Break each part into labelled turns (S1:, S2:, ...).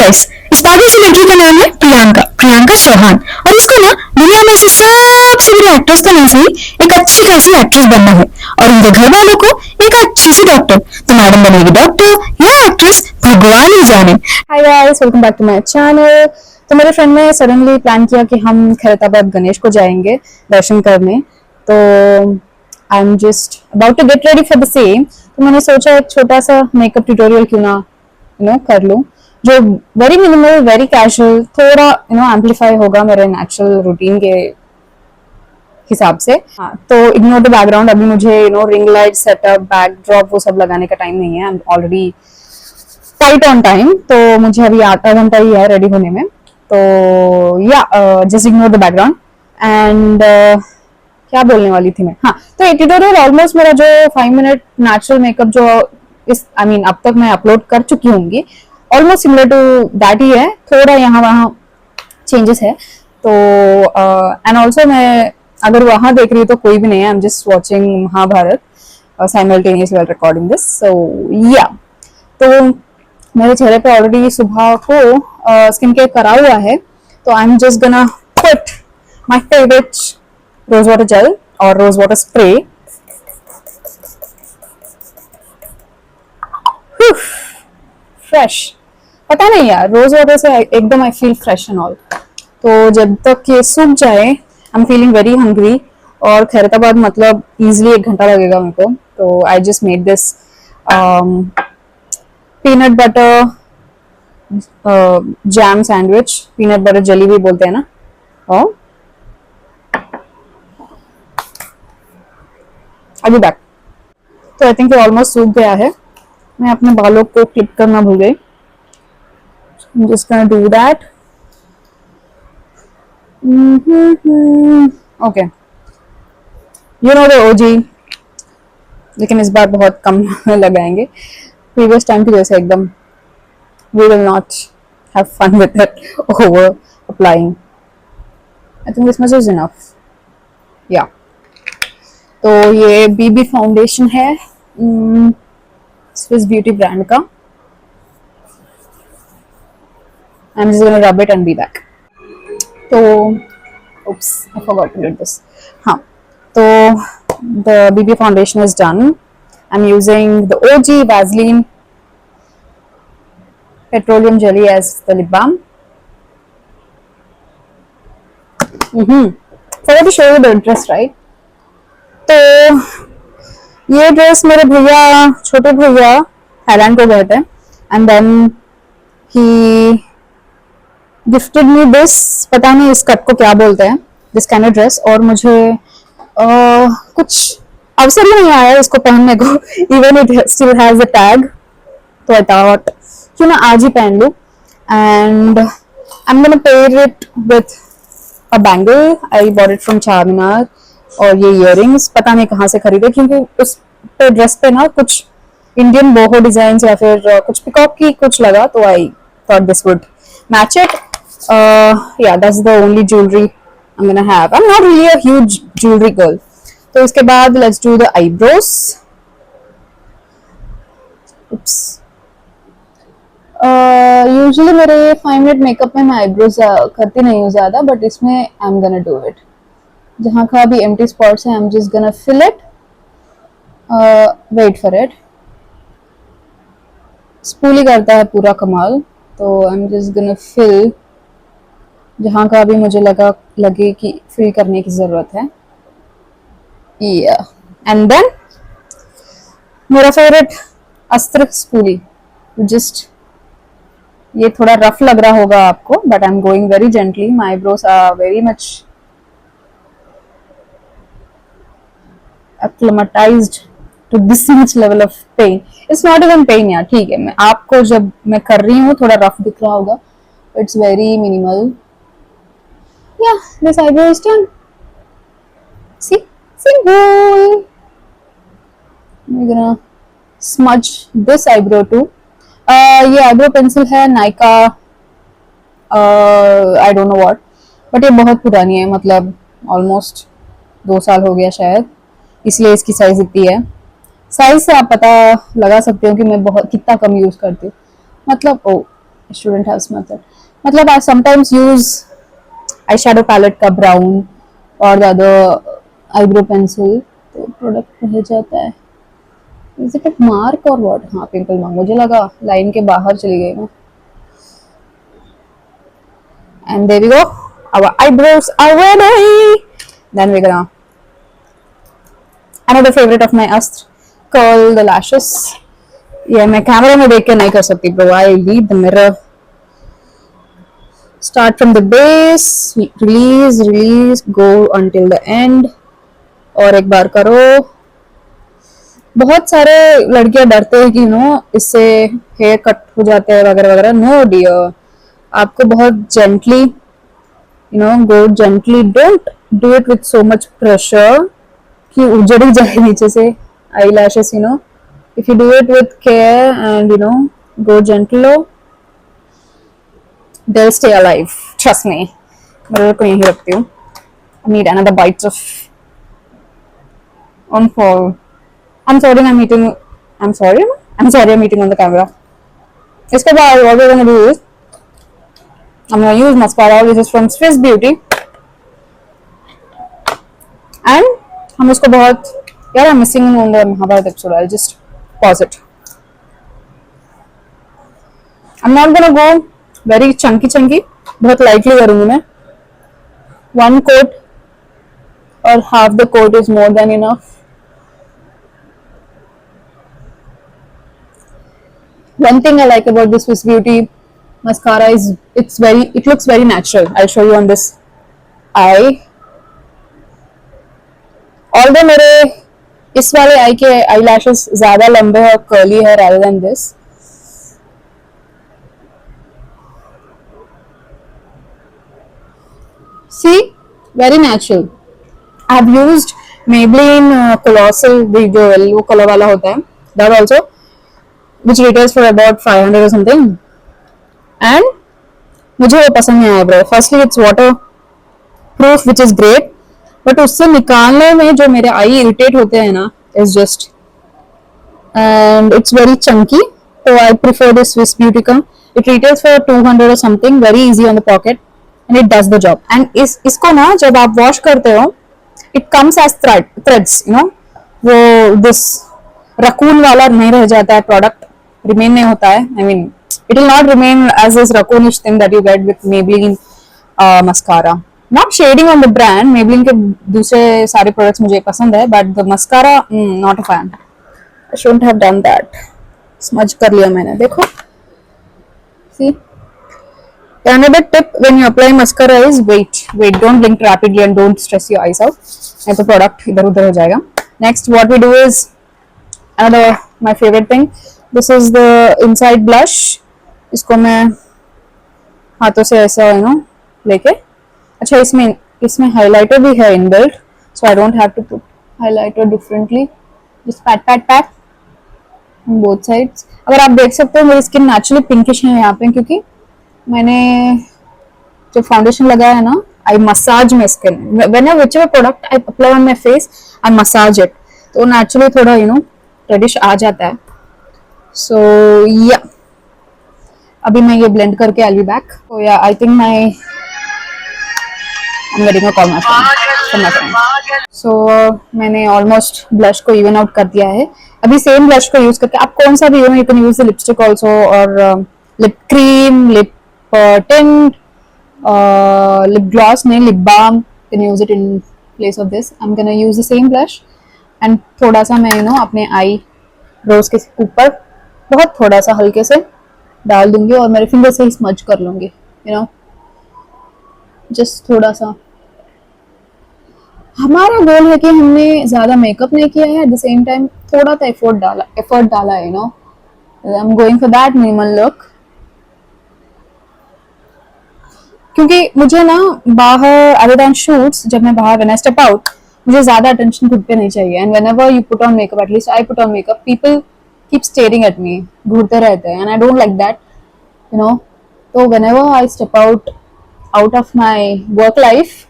S1: Guys, इस पागल सी लड़की का नाम है प्रियंका प्रियंका चौहान। और इसको ना दुनिया में से सबसे बड़ी एक्ट्रेस तो नहीं सही, एक अच्छी खासी एक्ट्रेस बनना है। और उनके घर वालों को एक अच्छी सी डॉक्टर। तो मैडम बनेगी डॉक्टर या एक्ट्रेस, भगवान ही जाने। Hi guys, welcome back to my channel. तो मेरे फ्रेंड ने सडनली प्लान किया कि हम खैरताबाद गणेश को जाएंगे दर्शन करने। तो I am just about to get ready for the same. तो मैंने सोचा एक छोटा सा मेकअप ट्यूटोरियल क्यों ना कर लूं, जो वेरी मिनिमल, वेरी कैजुअल, थोड़ा एम्पलीफाई होगा मेरे नेचुरल रूटीन के हिसाब से। हाँ, तो इग्नोर द बैकग्राउंड। अभी मुझे रिंग लाइट सेटअप, बैकड्रॉप वो सब लगाने का टाइम नहीं है। I am already tight on time. तो मुझे अभी आधा घंटा ही है रेडी होने में। तो या just ignore the background. And क्या बोलने वाली थी मैं? हाँ, तो ये ट्यूटोरियल ऑलमोस्ट मेरा जो 5 मिनट नेचुरल मेकअप जो इस अब तक मैं अपलोड कर चुकी होंगी, ऑलमोस्ट सिमिलर टू दैट ही है। थोड़ा यहाँ वहाँ चेंजेस है। तो एंड ऑल्सो मैं अगर वहां देख रही हूँ तो कोई भी नहीं है। I am just watching Mahabharat simultaneously while recording this. So yeah, तो मेरे चेहरे पे ऑलरेडी सुबह को स्किन केयर करा हुआ है। तो I am just gonna put my favourite rose water gel और रोज वाटर स्प्रे। फ्रेश, पता नहीं यार, रोज वाटर से एकदम I feel fresh and all. तो जब तक ये सूख जाए, I am feeling very hungry. और खैरताबाद मतलब इजिली 1 घंटा लगेगा मेरे को। तो I just made this peanut butter jam sandwich, peanut butter jelly भी बोलते हैं ना। और अभी बैक। तो आई थिंक ऑलमोस्ट सूख गया है। मैं अपने बालों को क्लिप करना भूल गई। I'm just gonna do that. Okay. You know the OG, लेकिन इस बार बहुत कम लगाएंगे। प्रीवियस टाइम की जैसे एकदम we will not have fun with it over applying. I think this much is enough. Yeah. तो ये BB फाउंडेशन है, स्विस ब्यूटी ब्रांड का। I'm just gonna rub it and be back. तो oops, I forgot to do this. हाँ, तो the BB foundation is done. I'm using the OG Vaseline petroleum jelly as the lip balm. Forgot to show you the dress, right? तो ये dress मेरे भैया, छोटे भैया Thailand को गए थे and then he gifted me this. पता नहीं इस कट को क्या बोलते हैं, दिस काइंड ऑफ ड्रेस। और मुझे कुछ अवसर ही नहीं आया इसको पहनने को, even it still has a tag. तो आई थॉट क्यों ना आज ही पहन लूं। And I am gonna pair it with a bangle. I bought it from Charminar. और ये इयररिंग्स पता नहीं कहाँ से खरीदे, क्योंकि उस पे ड्रेस पे ना कुछ इंडियन बोहो डिजाइन या फिर कुछ पिकॉक की कुछ लगा। तो I thought this would match it. Yeah, that's the only jewelry I'm gonna have. I'm not really a huge jewelry girl. तो इसके बाद let's do the eyebrows. Oops. Usually मेरे 5 मिनट मेकअप में मैं eyebrows करती नहीं हूँ ज़्यादा, बट इसमें I'm gonna do it. जहाँ का भी empty spots हैं I'm just gonna fill it. Wait for it. Spoolie करता है पूरा कमाल। तो I'm just gonna fill जहाँ का भी मुझे लगे कि फिल करने की जरूरत है। एंड देन मेरा फेवरेट अस्त्र स्पूली। जस्ट ये थोड़ा रफ लग रहा होगा आपको, but I am going very gently. My eyebrows are very much acclimatised to this much level of pain. It's not even pain यार, ठीक है। मैं आपको जब मैं कर रही हूँ थोड़ा रफ दिख रहा होगा, it's very minimal. Yeah, this eyebrow is done. See, simple. We're gonna smudge this eyebrow too. ये eyebrow pencil है Nykaa, I don't know what, but ये बहुत पुरानी है, मतलब almost 2 साल हो गया शायद, इसलिए इसकी साइज इतनी है। साइज से आप पता लगा सकते हो कि मैं बहुत कितना कम यूज करती हूँ। मतलब
S2: स्टूडेंट हैव स्मटर, मतलब I sometimes use eye shadow palette का ब्राउन और ज़्यादा आईब्रो पेंसिल, तो प्रोडक्ट रह जाता है। Is it a mark or what? हाँ पिंपल मार्क, मुझे लगा लाइन के बाहर चली गई मैं। And there we go, our eyebrows are ready. Then we're gonna another favorite of my अस्त्र, curl the lashes. ये मैं कैमरा में देख के नहीं कर सकती bro, I need the mirror. Start from the base, release release, go until the end, और एक बार करो। बहुत सारे लड़कियां डरते हैं कि इससे हेयर कट हो जाते हैं वगैरह वगैरह। नो डियर, आपको बहुत gently go gently, don't do it with so much pressure कि उजड़ ही जाए नीचे से eyelashes, if you do it with care and go gentle, they'll stay alive, trust me. Mirror को यहीं रखती हूँ, I need another bite of on fall. I'm sorry I'm eating on the camera. इसके बाद what we're gonna do is I'm gonna use mascara which is from Swiss Beauty, and हम इसको बहुत, यार I'm missing on the Mahabharata episode, I'll just pause it. I'm not gonna go very chunky, बहुत lightly करूँगी मैं. One coat or half the coat is more than enough. One thing I like about this Swiss Beauty mascara is it looks very natural. I'll show you on this eye. Although मेरे इस वाले आई के eyelashes ज़्यादा लंबे और curly है rather than this. See, very natural. I've used Maybelline Colossal, जो yellow colour वाला होता है, that also, which retails for about 500 or something. And मुझे वो पसंद नहीं आया bro. Firstly, it's waterproof, which is great, but उससे निकालने में जो मेरे आई इरिटेट होते हैं ना, is just, and it's very chunky. So I prefer this Swiss Beauty का. It retails for 200 or something, very easy on the pocket, and it does the job. And इसको ना जब आप वॉश करते हो, it comes as threads, वो this raccoon वाला नहीं रह जाता है, प्रोडक्ट रिमेन नहीं होता है. I mean, it will not remain as this raccoonish thing that you get with Maybelline mascara. Not shading on the brand, Maybelline के दूसरे सारे प्रोडक्ट्स मुझे पसंद है, but the mascara, not a fan. I shouldn't have done that. Smudge कर लिया मैंने, देखो. See? Another tip when you apply mascara is wait, don't blink rapidly and don't stress your eyes out. नहीं तो product इधर उधर हो जाएगा. Next, what we do is another my favorite thing. This is the inside blush. इसको मैं हाथों से ऐसा लेके, अच्छा इसमें हाइलाइटर भी है inbuilt, so I don't have to put highlighter differently. Just pat on both sides. अगर आप देख सकते हो मेरी स्किन नेचुरली पिंकिश है यहाँ पे, क्योंकि मैंने जो फाउंडेशन लगाया है ना, I massage my skin. Whenever whichever product I apply on my face, I massage it. तो नेचुरली थोड़ा रेडिश आ जाता है. So yeah, अभी मैं ये blend करके I'll be back. So yeah, I think I'm getting a call from my friend. So मैंने almost blush को इवन आउट कर दिया है. अभी सेम ब्लश को यूज करके आप कौन सा भी you can use the lipstick also, और lip cream, lip tint, lip gloss नहीं, lip balm, can use it in place of this. I am gonna use the same blush and थोड़ा सा मैं अपने आई रोज के ऊपर बहुत थोड़ा सा हल्के से डाल दूंगी और मेरे फिंगर से ही स्मज कर लूंगी, जस्ट थोड़ा सा. हमारा गोल है कि हमने ज्यादा मेकअप नहीं किया है, एट द सेम टाइम थोड़ा सा एफर्ट डाला है. I am going for that minimal look, क्योंकि मुझे ना बाहर अदर देन शूट्स, जब मैं बाहर व्हेन आई स्टेप आउट, मुझे ज्यादा अटेंशन खुद पे नहीं चाहिए. And whenever you put on makeup, at least I put on makeup, people keep staring at me, घूरते रहते हैं, and I don't like that, तो whenever I step out of my work life,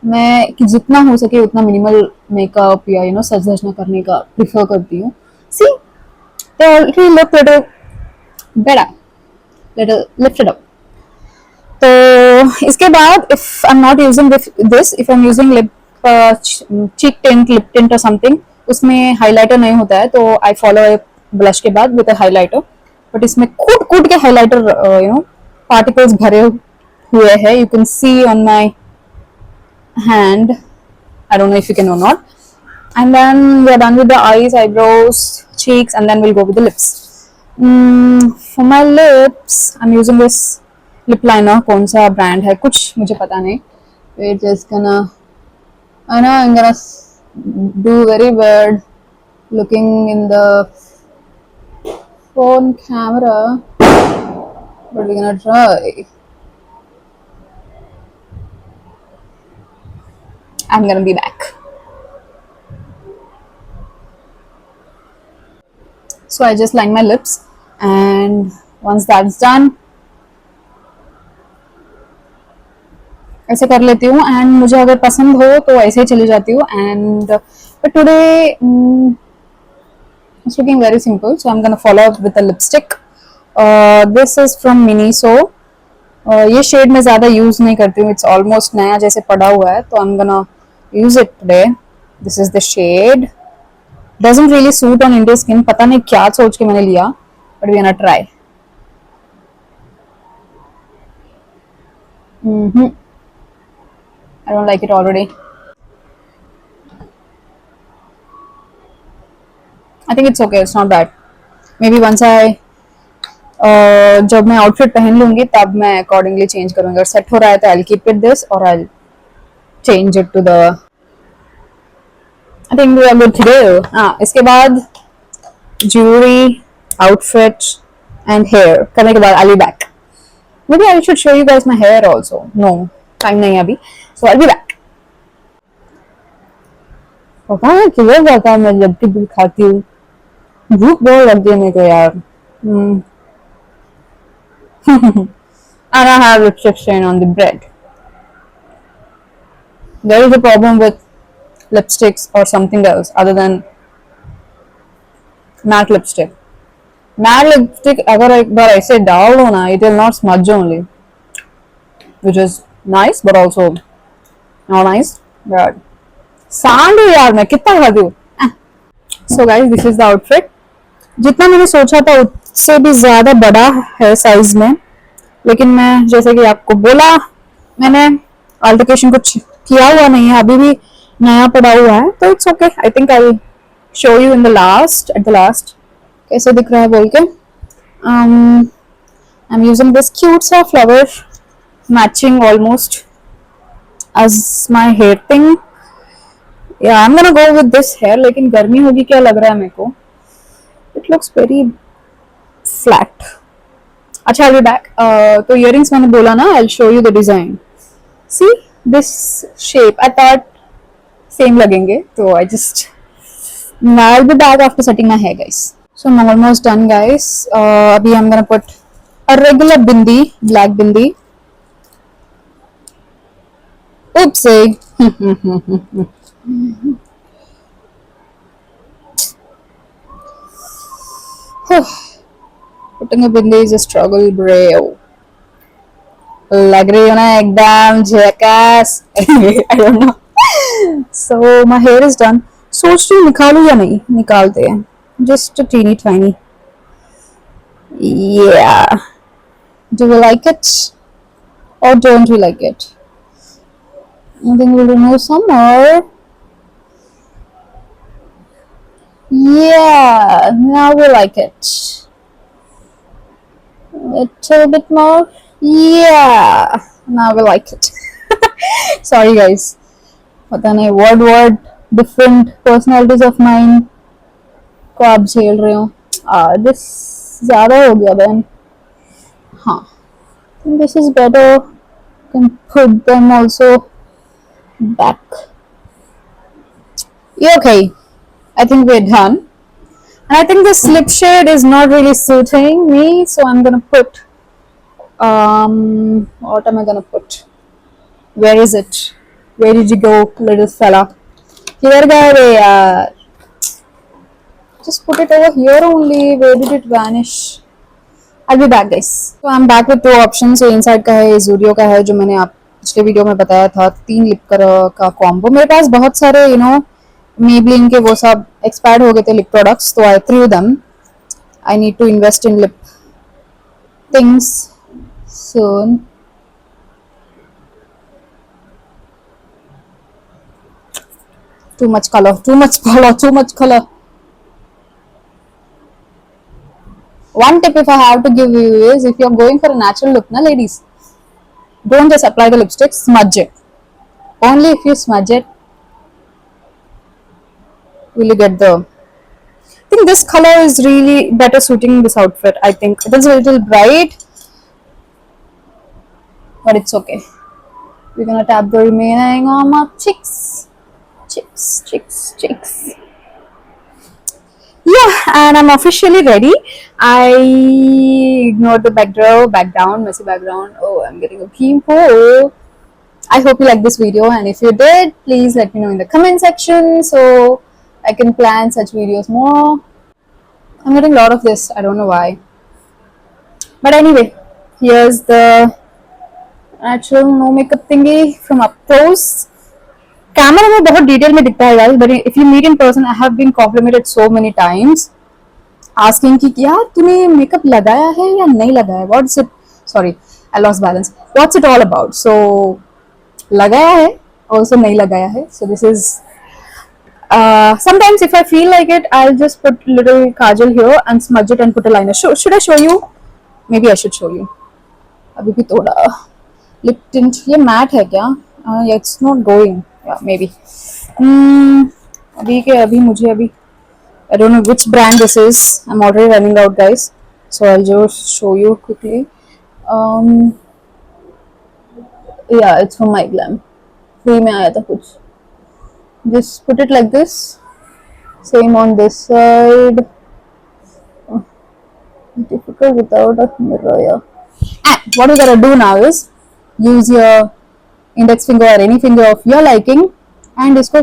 S2: मैं कि जितना हो सके उतना मिनिमल मेकअप या सज धज करने का प्रिफर करती हूँ. सी, they already look little better. little lift it up. तो इसके बाद if I'm not using this, if I'm using lip cheek tint, lip tint or something, उसमें हाइलाइटर नहीं होता है, तो I follow ब्लश के बाद with a highlighter. बट इसमें कूट कूट के हाइलाइटर पार्टिकल्स भरे हुए हैं. You can see on my hand. I don't know if you can or not. And then we are done with the eyes, eyebrows, cheeks, and then we'll go with the lips. For my lips, I'm using this lip liner. कौन सा brand है कुछ मुझे पता नहीं. We're just gonna, I know I'm gonna do very weird looking in the phone camera, but we're gonna try. I'm gonna be back. So I just line my lips, and once that's done, ऐसे कर लेती हूँ. And मुझे अगर पसंद हो तो ऐसे ही चली जाती हूँ. And but today it's looking very simple, so I'm gonna follow up with a lipstick. This is from Miniso. ये शेड मैं ज़्यादा यूज़ नहीं करती हूँ. It's almost नया जैसे पड़ा हुआ है, तो I'm gonna use it today. This is the shade. Doesn't really suit on Indian skin. पता नहीं क्या सोच के मैंने लिया, but we're gonna try. I don't like it already. I think it's okay. It's not bad. Maybe once I जब मैं outfit पहन लूंगी तब मैं अकॉर्डिंगली चेंज करूंगी. अगर सेट हो रहा है तो I'll keep it this or I'll change it to the. I think we are good to go. इसके बाद jewelry, outfit and hair करने के बाद I'll be back. Maybe I should show you guys my hair also. No, time नहीं है अभी. So I'll be back. पता है किधर जाता है मैं जब भी खाती हूँ. भूख बहुत लगती है मेरे को यार. And I have lipstick stain on the bread. There is a problem with lipsticks or something else other than matte lipstick. Matte lipstick अगर एक बार ऐसे डाल दो ना, it will not smudge only, which is nice but also not nice. But सांड हूँ यार मैं, कितना खाती हूँ. So guys, this is the outfit. जितना मैंने सोचा था उससे भी ज्यादा बड़ा है साइज में, लेकिन मैं जैसे कि आपको बोला मैंने अल्टरकेशन कुछ किया हुआ नहीं है, अभी भी नया पड़ा हुआ है, तो it's okay. I think I will show you in the last, at the last कैसे दिख रहा है बोल के. I am using this cute सा flower matching almost as my hair thing. Yeah, I'm gonna go with this hair, लेकिन गर्मी होगी क्या लग रहा है मेरे को. It looks very flat. अच्छा, I'll be back. तो earrings मैंने बोला ना, I'll show you the design. See this shape. I thought same लगेंगे, तो I just. Now I'll be back after setting my hair, guys. So I'm almost done, guys. अभी I'm gonna put a regular bindi, black bindi. Oopsie. Putting a bindi is a struggle, bro. लग रही हो ना एकदम झकास. I don't know. So my hair is done. सोच रही निकालूं या नहीं. निकालते हैं. Just a teeny tiny. Yeah. Do we like it or don't we like it? I think we'll remove some more. Yeah, now we like it. A little bit more. Yeah, now we like it. Sorry guys. पता नहीं word different personalities of mine को आप झेल रहे हो. This ज़्यादा हो गया बहन. हाँ. This is better. You can put them also back. Yeah, okay. I think we're done. And I think this lip shade is not really suiting me, so I'm gonna put. What am I gonna put? Where is it? Where did you go, little fella? Here, guy. Just put it over here only. Where did it vanish? I'll be back guys. So I'm back with two options. So inside का है, Zudio का है, जो मैंने आप पिछले video में बताया था, 3 लिप का कॉम्बो. मेरे पास बहुत सारे Maybelline के वो सब एक्सपायर्ड हो गए थे लिप प्रोडक्ट्स, तो I threw them. I need to invest in lip things soon. Too much color, too much color, too much color. One tip if I have to give you is, if you're going for a natural look, na ladies, don't just apply the lipstick, smudge it. Only if you smudge it will you get the. I think this color is really better suiting this outfit. I think it is a little bright, but it's okay. We're gonna tap the remaining on my cheeks. Cheeks. Yeah, and I'm officially ready. I ignored the background, messy background. Oh, I'm getting a pimple. I hope you like this video, and if you did, please let me know in the comment section so I can plan such videos more. I'm getting a lot of this, I don't know why. But anyway, here's the actual no makeup thingy from up close. Camera में बहुत detail में दिखता है guys, but if you meet in person, I have been complimented so many times asking कि यार तूने makeup लगाया है या नहीं लगाया, what's it, sorry I lost balance, what's it all about. So लगाया है, ऑल्सो नहीं लगाया है. So this is sometimes if I feel like it, I'll just put little kajal here and smudge it and put a liner. Should I show you? Maybe I should show you. अभी भी थोड़ा lip tint, ये matte है क्या? Yeah, it's not going. Yeah, maybe. अभी मुझे I don't know which brand this is. I'm already running out, guys. So I'll just show you quickly. Yeah, it's from My Glam. Free में आया था कुछ. Just put it like this. Same on this side. Oh, difficult without a mirror. Yeah. And what we gotta do now is use your index finger or any finger of your liking and इसको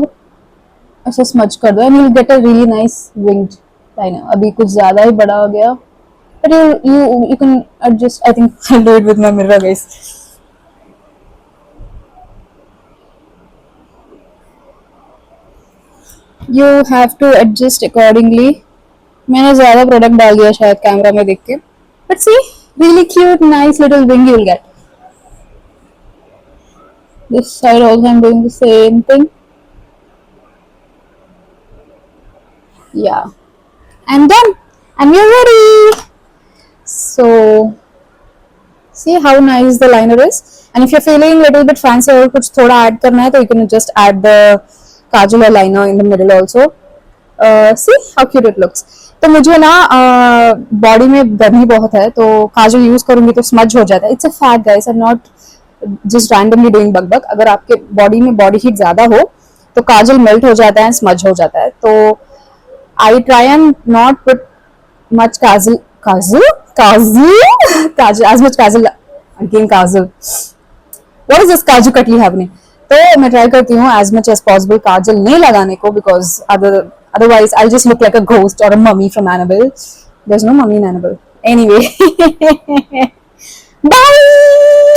S2: ऐसे smudge कर दो, and you'll get a really nice winged liner. अभी कुछ ज़्यादा ही बड़ा हो गया, but you can adjust. I think I'll do it with my mirror, guys. You have to adjust accordingly. मैंने ज़्यादा प्रोडक्ट डाल दिया शायद कैमरा में देख के, but see, really cute, nice little wing you'll get. This side also I'm doing the same thing. Yeah, and done, and you're ready. So see how nice the liner is. And if you're feeling little bit fancy और कुछ थोड़ा add करना है, तो you can just add the kajal or liner in the middle also. See how cute it looks. तो मुझे ना body में गर्मी बहुत है, तो काजल यूज करूंगी तो स्मज हो जाता है. It's a fact guys, I am not just randomly doing बक. अगर आपके बॉडी में बॉडी हीट ज्यादा हो तो काजल मेल्ट हो जाता है, स्मज हो जाता है. तो I try and not put much Kajal as much Kajal again Kajal, what is this काजू कटली हैवने. तो मैं ट्राई करती हूँ as much as possible काजल नहीं लगाने को, because otherwise I'll just look like a ghost or a mummy from Annabelle. There's no mummy in Annabelle. Anyway. Bye!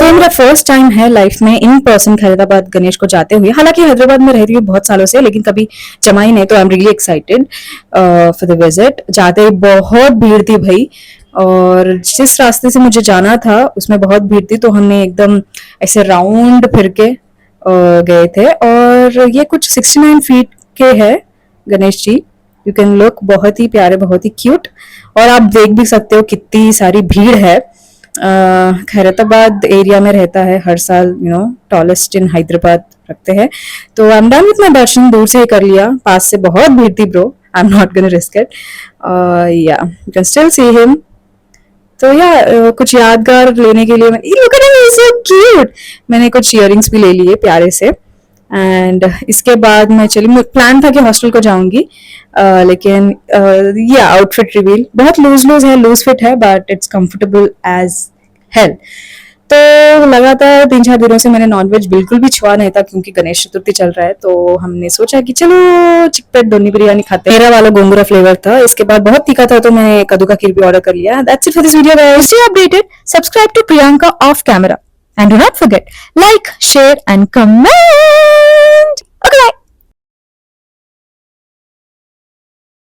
S1: तो मेरा फर्स्ट टाइम है लाइफ में इन पर्सन खैरताबाद गणेश को जाते हुए. हालांकि हैदराबाद में रहती हूँ बहुत सालों से, लेकिन कभी जमा ही नहीं. तो I am really excited for the visit. जाते ही बहुत भीड़ थी भाई, और जिस रास्ते से मुझे जाना था उसमें बहुत भीड़ थी, तो हमने एकदम ऐसे राउंड फिर के गए थे. और ये कुछ 69 फीट के है Ganesh ji. You can look, बहुत ही प्यारे, बहुत ही क्यूट. और आप देख भी सकते हो कितनी सारी भीड़ है. खैरताबाद एरिया में रहता है हर साल, टॉलेस्ट इन हैदराबाद रखते हैं. तो I am done with my darshan, दूर से ही कर लिया, पास से बहुत भीड़ थी bro. I am not gonna risk it. Yeah you can still see him. तो या कुछ यादगार लेने के लिए सो क्यूट, मैंने कुछ इयरिंग्स भी ले लिए प्यारे से. एंड इसके बाद मैं चली, प्लान था कि हॉस्टल को जाऊंगी, लेकिन या आउटफिट रिवील बहुत लूज है, लूज फिट है, but it's comfortable as hell.
S2: तो लगातार 3-4 दिनों से मैंने नॉनवेज बिल्कुल भी छुआ नहीं था क्योंकि गणेश चतुर्थी चल रहा है, तो हमने सोचा कि चलो चिकपेट दोनी बिरयानी खाते हैं। मेरा वाला गोंगूरा फ्लेवर था, इसके बाद बहुत तीखा था तो मैंने कद्दू का खीर भी ऑर्डर कर लिया। That's it for this video guys.
S1: Stay updated, subscribe to Priyanka off camera, and do not forget, like, share and comment.